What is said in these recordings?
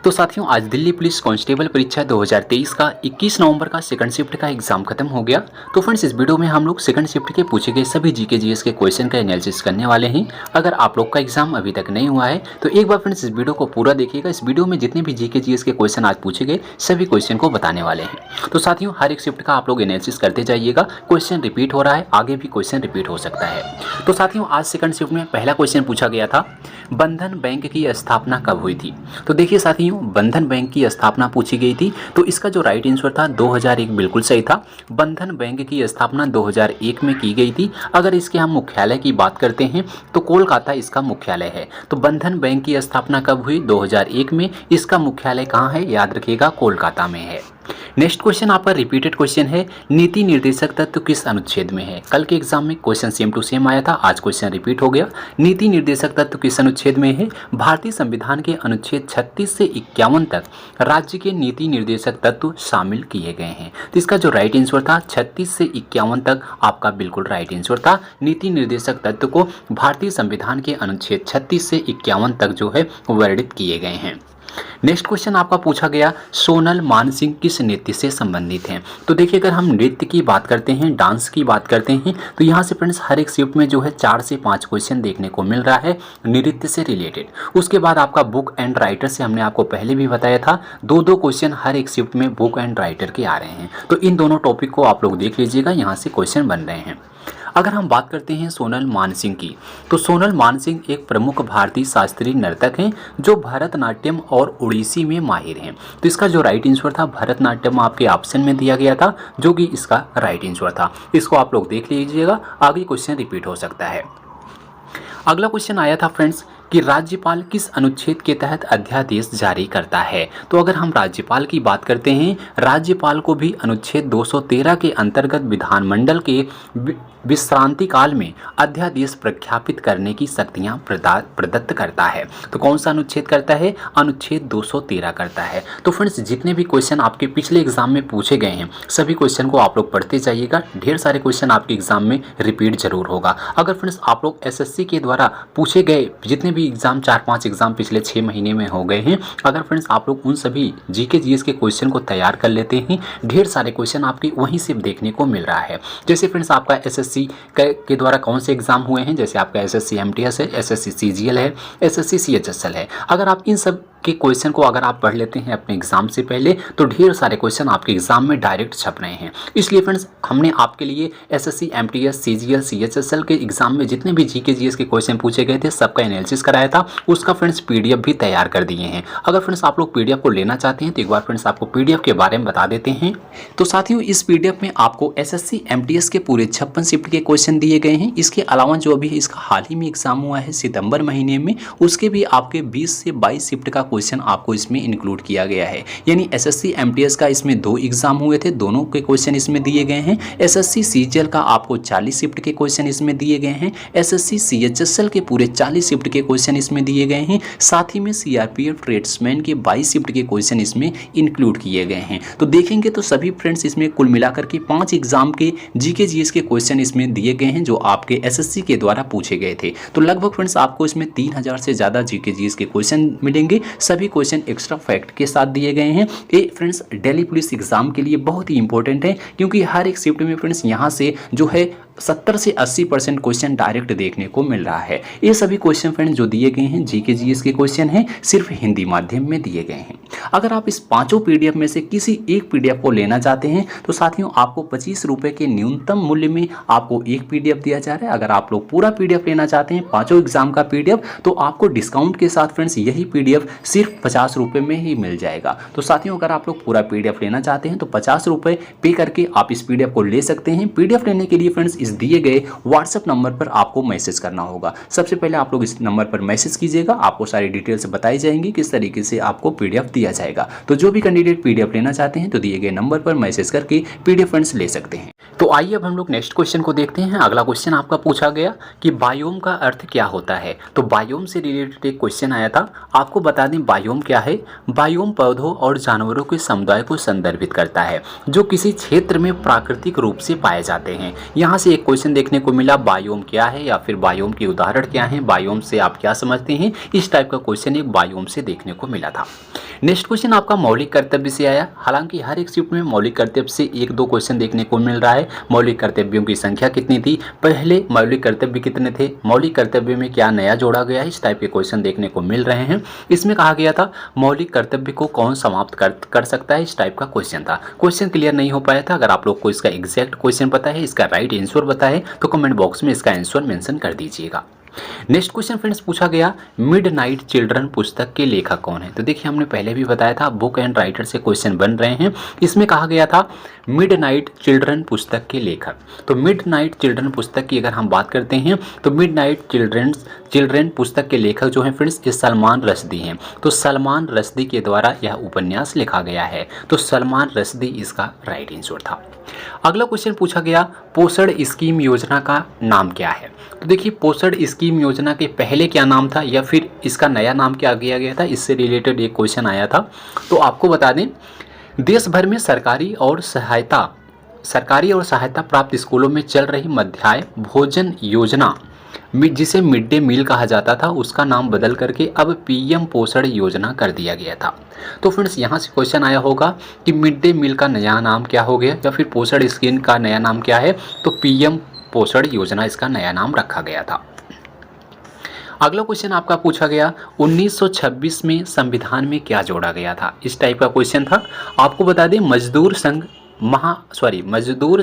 तो साथियों आज दिल्ली पुलिस कांस्टेबल परीक्षा 2023 का 21 नवंबर का सेकंड शिफ्ट का एग्जाम खत्म हो गया। तो फ्रेंड्स इस वीडियो में हम लोग सेकंड शिफ्ट के पूछे गए सभी जीके जीएस के क्वेश्चन का एनालिसिस करने वाले हैं। अगर आप लोग का एग्जाम अभी तक नहीं हुआ है तो एक बार फ्रेंड्स इस वीडियो को पूरा देखिएगा। इस वीडियो में जितने भी जीके जीएस के क्वेश्चन आज पूछे गए सभी क्वेश्चन को बताने वाले हैं। तो साथियों हर एक शिफ्ट का आप लोग एनालिसिस करते जाइएगा। क्वेश्चन रिपीट हो रहा है, आगे भी क्वेश्चन रिपीट हो सकता है। तो साथियों आज सेकंड शिफ्ट में पहला क्वेश्चन पूछा गया था, बंधन बैंक की स्थापना कब हुई थी। तो देखिए साथियों बंधन बैंक की स्थापना पूछी गई थी, तो इसका जो राइट आंसर था 2001 बिल्कुल सही था। बंधन बैंक की स्थापना 2001 में की गई थी। अगर इसके हम मुख्यालय की बात करते हैं तो कोलकाता इसका मुख्यालय है। तो बंधन बैंक की स्थापना कब हुई, 2001 में। इसका मुख्यालय कहाँ है, याद रखिएगा कोलकाता में है। नेक्स्ट क्वेश्चन आपका रिपीटेड क्वेश्चन है, नीति निर्देशक तत्व किस अनुच्छेद में है। कल के एग्जाम में क्वेश्चन सेम टू सेम आया था, आज क्वेश्चन रिपीट हो गया। नीति निर्देशक तत्व किस अनुच्छेद में है। भारतीय संविधान के अनुच्छेद 36 से 51 तक राज्य के नीति निर्देशक तत्व शामिल किए गए हैं। तो इसका जो राइट आंसर था 36 से 51 तक आपका बिल्कुल राइट आंसर था। नीति निर्देशक तत्व को भारतीय संविधान के अनुच्छेद 36 से 51 तक जो है वर्णित किए गए हैं। नेक्स्ट क्वेश्चन आपका पूछा गया, सोनल मानसिंह किस नृत्य से संबंधित हैं। तो देखिए अगर हम नृत्य की बात करते हैं, डांस की बात करते हैं, तो यहाँ से फ्रेंड्स हर एक शिफ्ट में जो है 4 से 5 क्वेश्चन देखने को मिल रहा है नृत्य से रिलेटेड। उसके बाद आपका बुक एंड राइटर से हमने आपको पहले भी बताया था, 2-2 क्वेश्चन हर एक शिफ्ट में बुक एंड राइटर के आ रहे हैं। तो इन दोनों टॉपिक को आप लोग देख लीजिएगा, यहाँ से क्वेश्चन बन रहे हैं। अगर हम बात करते हैं सोनल मानसिंह की, तो सोनल मानसिंह एक प्रमुख भारतीय शास्त्रीय नर्तक हैं जो भरतनाट्यम और उड़ीसी में माहिर हैं। तो इसका जो राइट आंसर था भरतनाट्यम आपके ऑप्शन में दिया गया था, जो कि इसका राइट आंसर था। इसको आप लोग देख लीजिएगा, आगे क्वेश्चन रिपीट हो सकता है। अगला क्वेश्चन आया था फ्रेंड्स कि राज्यपाल किस अनुच्छेद के तहत अध्यादेश जारी करता है। तो अगर हम राज्यपाल की बात करते हैं, राज्यपाल को भी अनुच्छेद 213 के अंतर्गत विधानमंडल के विश्रांति काल में अध्यादेश प्रख्यापित करने की शक्तियां प्रदत्त करता है। तो कौन सा अनुच्छेद करता है, अनुच्छेद 213 करता है। तो फ्रेंड्स जितने भी क्वेश्चन आपके पिछले एग्जाम में पूछे गए हैं सभी क्वेश्चन को आप लोग पढ़ते जाइएगा। ढेर सारे क्वेश्चन आपके एग्जाम में रिपीट जरूर होगा। अगर फ्रेंड्स आप लोग एसएससी के द्वारा पूछे गए जितने भी एग्जाम 4-5 एग्जाम पिछले 6 महीने में हो गए हैं, अगर फ्रेंड्स आप लोग उन सभी जीके जीएस के क्वेश्चन को तैयार कर लेते हैं, ढेर सारे क्वेश्चन आपके वहीं से देखने को मिल रहा है। जैसे फ्रेंड्स आपका एसएससी के द्वारा कौन से एग्जाम हुए हैं, जैसे आपका एसएससी एमटीएस है, एसएससी सीजीएल है, एसएससी सीएचएसएल है। अगर आप इन सब के क्वेश्चन को अगर आप पढ़ लेते हैं अपने एग्जाम से पहले तो ढेर सारे क्वेश्चन आपके एग्जाम में डायरेक्ट छप रहे हैं। इसलिए फ्रेंड्स हमने आपके लिए एसएससी एमटीएस सीजीएल सीएचएसएल के एग्जाम में जितने भी जीके जीएस के क्वेश्चन पूछे गए थे सबका एनालिसिस कराया था, उसका फ्रेंड्स पीडीएफ भी तैयार कर दिए हैं। अगर फ्रेंड्स आप लोग पीडीएफ को लेना चाहते हैं तो एक बार फ्रेंड्स आपको पीडीएफ के बारे में बता देते हैं। तो साथियों इस पीडीएफ में आपको एसएससी एमटीएस के पूरे 56 शिफ्ट के क्वेश्चन दिए गए हैं। इसके अलावा जो अभी इसका हाल ही में एग्जाम हुआ है सितंबर महीने में, उसके भी आपके 20 से 22 शिफ्ट का क्वेश्चन आपको इसमें इंक्लूड किया गया है। यानी एसएससी एमटीएस का इसमें 2 एग्जाम हुए थे, दोनों के क्वेश्चन इसमें दिए गए हैं। एसएससी सीजीएल का आपको 40 शिफ्ट के क्वेश्चन इसमें दिए गए हैं। एसएससी सीएचएसएल के पूरे 40 शिफ्ट के क्वेश्चन इसमें दिए गए हैं। साथ ही में सीआरपीएफ ट्रेड्समैन के 22 शिफ्ट के क्वेश्चन इसमें इंक्लूड किए गए हैं। तो देखेंगे तो सभी फ्रेंड्स इसमें कुल मिलाकर के 5 एग्जाम के जीके जीएस के क्वेश्चन इसमें दिए गए हैं जो आपके एसएससी के द्वारा पूछे गए थे। तो लगभग फ्रेंड्स आपको इसमें 3000 से ज़्यादा जीके जीएस के क्वेश्चन मिलेंगे। सभी क्वेश्चन एक्स्ट्रा फैक्ट के साथ दिए गए हैं। ये फ्रेंड्स दिल्ली पुलिस एग्जाम के लिए बहुत ही इंपॉर्टेंट है, क्योंकि हर एक शिफ्ट में फ्रेंड्स यहाँ से जो है 70 से 80% क्वेश्चन डायरेक्ट देखने को मिल रहा है। ये सभी क्वेश्चन फ्रेंड्स जो दिए गए हैं जीके जीएस के क्वेश्चन हैं, सिर्फ हिंदी माध्यम में दिए गए हैं। अगर आप इस 5 पीडीएफ में से किसी एक पीडीएफ को लेना चाहते हैं तो साथियों आपको 25 रुपये के न्यूनतम मूल्य में आपको एक पीडीएफ दिया जा रहा है। अगर आप लोग पूरा पीडीएफ लेना चाहते हैं 5 एग्जाम का पीडीएफ, तो आपको डिस्काउंट के साथ फ्रेंड्स यही पीडीएफ सिर्फ 50 रुपये में ही मिल जाएगा। तो साथियों अगर आप लोग पूरा पीडीएफ लेना चाहते हैं तो 50 रुपये पे करके आप इस पीडीएफ को ले सकते हैं। पीडीएफ लेने के लिए फ्रेंड्स इस दिए गए व्हाट्सएप नंबर पर आपको मैसेज करना होगा। सबसे पहले आप लोग इस नंबर पर मैसेज कीजिएगा, आपको सारी डिटेल्स बताई जाएंगी किस तरीके से आपको पीडीएफ दिया जाएगा। तो जो भी कैंडिडेट पीडीएफ लेना चाहते हैं तो दिए गए नंबर पर मैसेज करके पीडीएफ फ्रेंड्स ले सकते हैं। तो आइए अब हम लोग नेक्स्ट क्वेश्चन को देखते हैं। अगला क्वेश्चन आपका पूछा गया कि बायोम का अर्थ क्या होता है। तो बायोम से रिलेटेड एक क्वेश्चन आया था। आपको बता दें बायोम क्या है। बायोम पौधों और जानवरों के समुदाय को संदर्भित करता है जो किसी क्षेत्र में प्राकृतिक रूप से पाए जाते हैं। यहाँ से एक क्वेश्चन देखने को मिला, बायोम क्या है या फिर बायोम के उदाहरण क्या हैं, बायोम से आप क्या समझते हैं। इस टाइप का क्वेश्चन एक बायोम से देखने को मिला था। नेक्स्ट क्वेश्चन आपका मौलिक कर्तव्य से आया। हालांकि हर एक शिफ्ट में मौलिक कर्तव्य से एक दो क्वेश्चन देखने को मिल रहा है। मौलिक कर्तव्यों की संख्या कितनी थी, पहले मौलिक कर्तव्य कितने थे, मौलिक कर्तव्य में क्या नया जोड़ा गया है, इस टाइप के क्वेश्चन देखने को मिल रहे हैं। इसमें कहा गया था मौलिक कर्तव्य को कौन समाप्त कर सकता है, इस टाइप का क्वेश्चन था। क्वेश्चन क्लियर नहीं हो पाया था। अगर आप लोग को इसका एग्जैक्ट क्वेश्चन पता है, इसका राइट आंसर पता है, तो कमेंट बॉक्स में इसका आंसर मेंशन कर दीजिएगा। नेक्स्ट क्वेश्चन फ्रेंड्स पूछा गया, मिडनाइट चिल्ड्रन पुस्तक के लेखक कौन है। तो देखिए हमने पहले भी बताया था बुक एंड राइटर से क्वेश्चन बन रहे हैं। इसमें कहा गया था मिडनाइट चिल्ड्रन पुस्तक के लेखक। तो मिडनाइट चिल्ड्रन पुस्तक की अगर हम बात करते हैं तो मिडनाइट चिल्ड्रन पुस्तक के लेखक जो हैं फ्रेंड्स ये सलमान रश्दी हैं। तो सलमान रश्दी के द्वारा यह उपन्यास लिखा गया है। तो सलमान रश्दी इसका राइट आंसर था। अगला क्वेश्चन पूछा गया, पोषण स्कीम योजना का नाम क्या है। तो देखिए पोषण स्कीम योजना के पहले क्या नाम था या फिर इसका नया नाम क्या किया गया था, इससे रिलेटेड एक क्वेश्चन आया था। तो आपको बता दें देश भर में सरकारी और सहायता प्राप्त स्कूलों में चल रही मध्याह्न भोजन योजना जिसे मिड डे मील कहा जाता था, उसका नाम बदल करके अब पीएम पोषण योजना कर दिया गया था। तो फ्रेंड्स यहाँ से क्वेश्चन आया होगा कि मिड डे मील का नया नाम क्या हो गया या फिर पोषण स्कीम का नया नाम क्या है। तो पीएम पोषण योजना इसका नया नाम रखा गया था। अगला क्वेश्चन आपका पूछा गया 1926 में संविधान में क्या जोड़ा गया था, इस टाइप का क्वेश्चन था। आपको बता दें मजदूर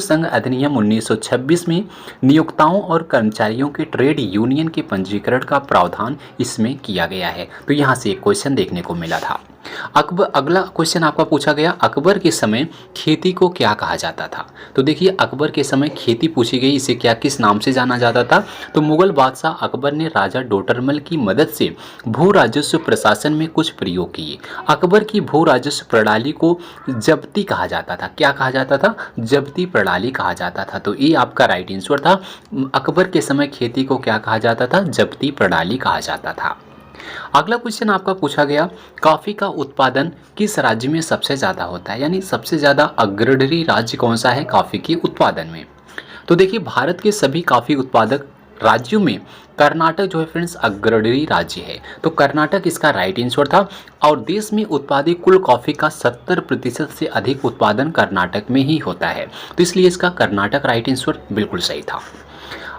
संघ अधिनियम 1926 में नियोक्ताओं और कर्मचारियों के ट्रेड यूनियन के पंजीकरण का प्रावधान इसमें किया गया है। तो यहाँ से एक क्वेश्चन देखने को मिला था। अगला क्वेश्चन आपका पूछा गया, अकबर के समय खेती को क्या कहा जाता था। तो देखिए अकबर के समय खेती पूछी गई, इसे क्या किस नाम से जाना जाता था। तो मुगल बादशाह अकबर ने राजा डोटरमल की मदद से भू राजस्व प्रशासन में कुछ प्रयोग किए। अकबर की भू राजस्व प्रणाली को जब्ती कहा जाता था। क्या कहा जाता था, जब्ती प्रणाली कहा जाता था। तो ये आपका राइट आंसर था। अकबर के समय खेती को क्या कहा जाता था, जब्ती प्रणाली कहा जाता था। अगला क्वेश्चन आपका पूछा गया, कॉफी का उत्पादन किस राज्य में सबसे ज़्यादा होता है, यानी सबसे ज़्यादा अग्रणी राज्य कौन सा है कॉफ़ी के उत्पादन में। तो देखिए भारत के सभी कॉफ़ी उत्पादक राज्यों में कर्नाटक जो है फ्रेंड्स अग्रणी राज्य है। तो कर्नाटक इसका राइट आंसर था। और देश में उत्पादित कुल कॉफ़ी का 70% से अधिक उत्पादन कर्नाटक में ही होता है। तो इसलिए इसका कर्नाटक राइट आंसर बिल्कुल सही था।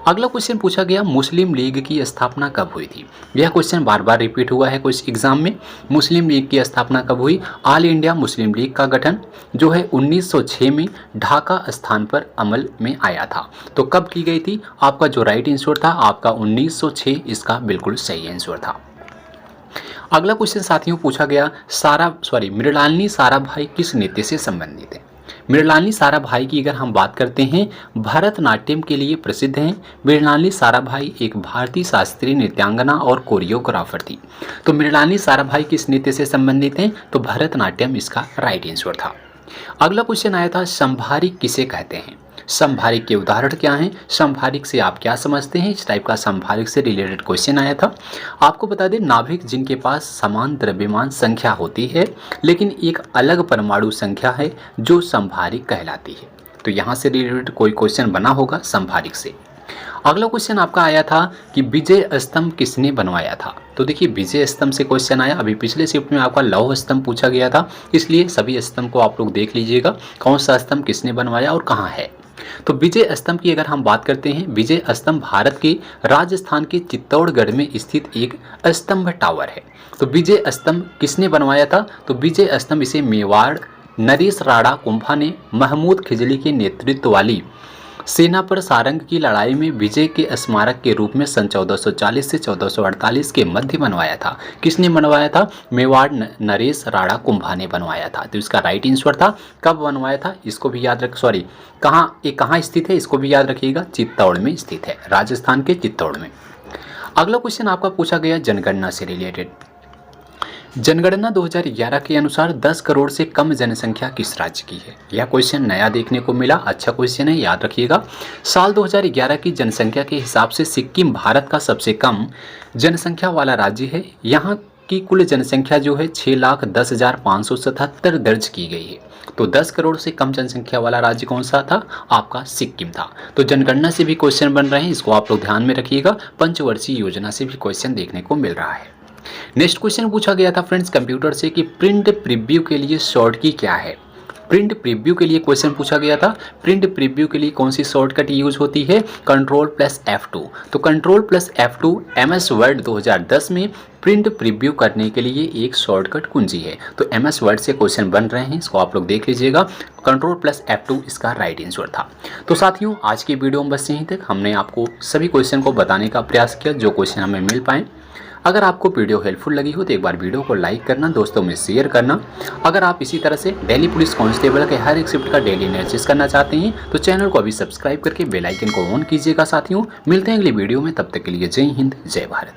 अगला क्वेश्चन पूछा गया, मुस्लिम लीग की स्थापना कब हुई थी। यह क्वेश्चन बार बार रिपीट हुआ है कुछ एग्जाम में। मुस्लिम लीग की स्थापना कब हुई। ऑल इंडिया मुस्लिम लीग का गठन जो है 1906 में ढाका स्थान पर अमल में आया था। तो कब की गई थी, आपका जो राइट आंसर था आपका 1906 इसका बिल्कुल सही आंसर था। अगला क्वेश्चन साथियों पूछा गया, मृणालिनी साराभाई किस नृत्य से संबंधित है। मृणालिनी साराभाई की अगर हम बात करते हैं भरतनाट्यम के लिए प्रसिद्ध हैं। मृणालिनी साराभाई एक भारतीय शास्त्रीय नृत्यांगना और कोरियोग्राफर थी। तो मृणालिनी साराभाई किस नृत्य से संबंधित हैं, तो भरतनाट्यम इसका राइट आंसर था। अगला क्वेश्चन आया था, संभारिक किसे कहते हैं। संभारिक के उदाहरण क्या हैं, संभारिक से आप क्या समझते हैं, इस टाइप का संभारिक से रिलेटेड क्वेश्चन आया था। आपको बता दें नाभिक जिनके पास समान द्रव्यमान संख्या होती है लेकिन एक अलग परमाणु संख्या है जो संभारिक कहलाती है। तो यहाँ से रिलेटेड कोई क्वेश्चन बना होगा संभारिक से। अगला क्वेश्चन आपका आया था कि विजय स्तंभ किसने बनवाया था। तो देखिए विजय स्तंभ से क्वेश्चन आया। अभी पिछले शिफ्ट में आपका लौह स्तंभ पूछा गया था, इसलिए सभी स्तंभ को आप लोग देख लीजिएगा कौन सा स्तंभ किसने बनवाया और कहाँ है। तो विजय स्तंभ की अगर हम बात करते हैं, विजय स्तंभ भारत के राजस्थान के चित्तौड़गढ़ में स्थित एक स्तंभ टावर है। तो विजय स्तंभ किसने बनवाया था, तो विजय स्तंभ इसे मेवाड़ नरेश राणा कुंभा ने महमूद खिजली के नेतृत्व वाली सेना पर सारंग की लड़ाई में विजय के स्मारक के रूप में सन 1440 से 1448 के मध्य बनवाया था। किसने बनवाया था, मेवाड़ नरेश राणा कुंभा ने बनवाया था। तो इसका राइट आंसर था। कब बनवाया था इसको भी याद कहाँ स्थित है इसको भी याद रखिएगा, चित्तौड़ में स्थित है, राजस्थान के चित्तौड़ में। अगला क्वेश्चन आपका पूछा गया जनगणना से रिलेटेड। जनगणना 2011 के अनुसार 10 करोड़ से कम जनसंख्या किस राज्य की है? यह क्वेश्चन नया देखने को मिला, अच्छा क्वेश्चन है, याद रखिएगा। साल 2011 की जनसंख्या के हिसाब से सिक्किम भारत का सबसे कम जनसंख्या वाला राज्य है। यहाँ की कुल जनसंख्या जो है 6,10,577 दर्ज की गई है। तो 10 करोड़ से कम जनसंख्या वाला राज्य कौन सा था? आपका सिक्किम था। तो जनगणना से भी क्वेश्चन बन रहे हैं, इसको आप लोग ध्यान में रखिएगा। पंचवर्षीय योजना से भी क्वेश्चन देखने को मिल रहा है। नेक्स्ट क्वेश्चन पूछा गया था फ्रेंड्स कंप्यूटर से कि प्रिंट प्रीव्यू के लिए शॉर्ट की क्या है? प्रिंट प्रीव्यू के लिए क्वेश्चन पूछा गया था। प्रिंट प्रीव्यू के लिए कौन सी शॉर्टकट यूज होती है? Ctrl+F2। तो Ctrl+F2 MS वर्ड 2010 में प्रिंट प्रीव्यू करने के लिए एक शॉर्टकट कुंजी है। तो MS वर्ड से क्वेश्चन बन रहे हैं, इसको आप लोग देख लीजिएगा। Ctrl+F2 इसका राइट आंसर था। तो साथियों, आज की वीडियो में बस यहीं तक। हमने आपको सभी क्वेश्चन को बताने का प्रयास किया जो क्वेश्चन हमें मिल पाए। अगर आपको वीडियो हेल्पफुल लगी हो तो एक बार वीडियो को लाइक करना, दोस्तों में शेयर करना। अगर आप इसी तरह से दिल्ली पुलिस कांस्टेबल के हर एक शिफ्ट का डेली एनालिसिस करना चाहते हैं तो चैनल को अभी सब्सक्राइब करके बेल आइकन को ऑन कीजिएगा। साथियों, मिलते हैं अगली वीडियो में, तब तक के लिए जय हिंद, जय भारत।